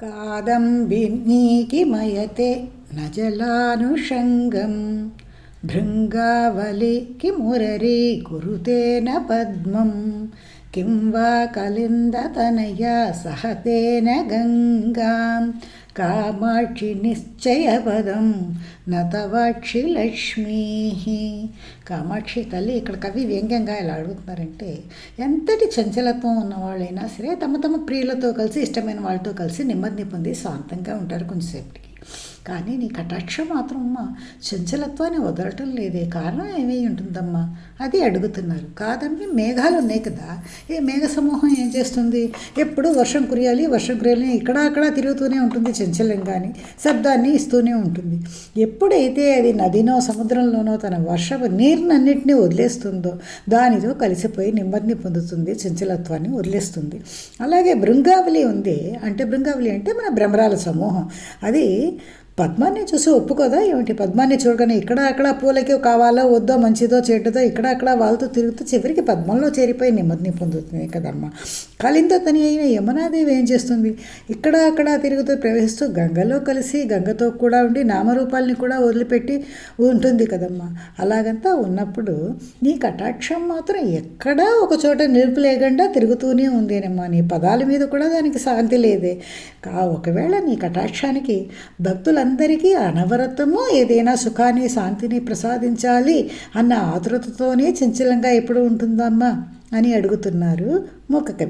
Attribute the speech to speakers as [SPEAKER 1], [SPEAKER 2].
[SPEAKER 1] కాదంబినీకి మయతే నజలానుషంగం భృంగావలికి మురరీ కురుతేన పద్మం కిం వా కలిందతనయా సహతేన గంగాం కామాక్షి నిశ్చయపదం నతవాక్షి లక్ష్మీ. కామాక్షి తల్లి ఇక్కడ కవి వ్యంగ్యంగా ఇలా అడుగుతున్నారంటే, ఎంతటి చంచలత్వం ఉన్నవాళ్ళైనా సరే తమ తమ ప్రియులతో కలిసి ఇష్టమైన వాళ్ళతో కలిసి నెమ్మదిని పొంది శాంతంగా ఉంటారు కొంచెంసేపటికి. కానీ నీ కటాక్షం మాత్రం అమ్మా చంచలత్వాన్ని వదలటం లేదే, కారణం ఏమై ఉంటుందమ్మా అది అడుగుతున్నారు. కాదండి, మేఘాలు ఉన్నాయి కదా, ఏ మేఘ సమూహం ఏం చేస్తుంది, ఎప్పుడూ వర్షం కురియాలి ఇక్కడ అక్కడ తిరుగుతూనే ఉంటుంది, చంచలంగాని శబ్దాన్ని ఇస్తూనే ఉంటుంది. ఎప్పుడైతే అది నదినో సముద్రంలోనో తన వర్షపు నీరునన్నింటినీ వదిలేస్తుందో దానితో కలిసిపోయి నెమ్మదిని పొందుతుంది, చంచలత్వాన్ని వదిలేస్తుంది. అలాగే భృంగావలి ఉంది అంటే, భృంగావలి అంటే మన భ్రమరాల సమూహం. అది పద్మాన్ని చూసి ఒప్పుకోదా ఏమిటి? పద్మాన్ని చూడగానే ఇక్కడ అక్కడ పూలకి కావాలో వద్దో మంచిదో చెడ్డదో ఇక్కడ అక్కడ వాళ్ళతో తిరుగుతూ చివరికి పద్మంలో చేరిపోయి నెమ్మదిని పొందుతుంది కదమ్మా. కలింత తని అయిన యమునాదేవి ఏం చేస్తుంది, ఇక్కడ అక్కడ తిరుగుతూ ప్రవేశిస్తూ గంగలో కలిసి గంగతో కూడా ఉండి నామరూపాలని కూడా వదిలిపెట్టి ఉంటుంది కదమ్మా. అలాగంతా ఉన్నప్పుడు నీ కటాక్షం మాత్రం ఎక్కడా ఒక చోట నిలుపు లేకుండా తిరుగుతూనే ఉందేనమ్మా. నీ పదాల మీద కూడా దానికి శాంతి లేదే. ఒకవేళ నీ కటాక్షానికి భక్తులందరికీ అనవరతము ఏదైనా సుఖాన్ని శాంతిని ప్రసాదించాలి అన్న ఆతురతతోనే చంచలంగా ఎప్పుడు ఉంటుందమ్మా అని అడుగుతున్నారు మూక కవి.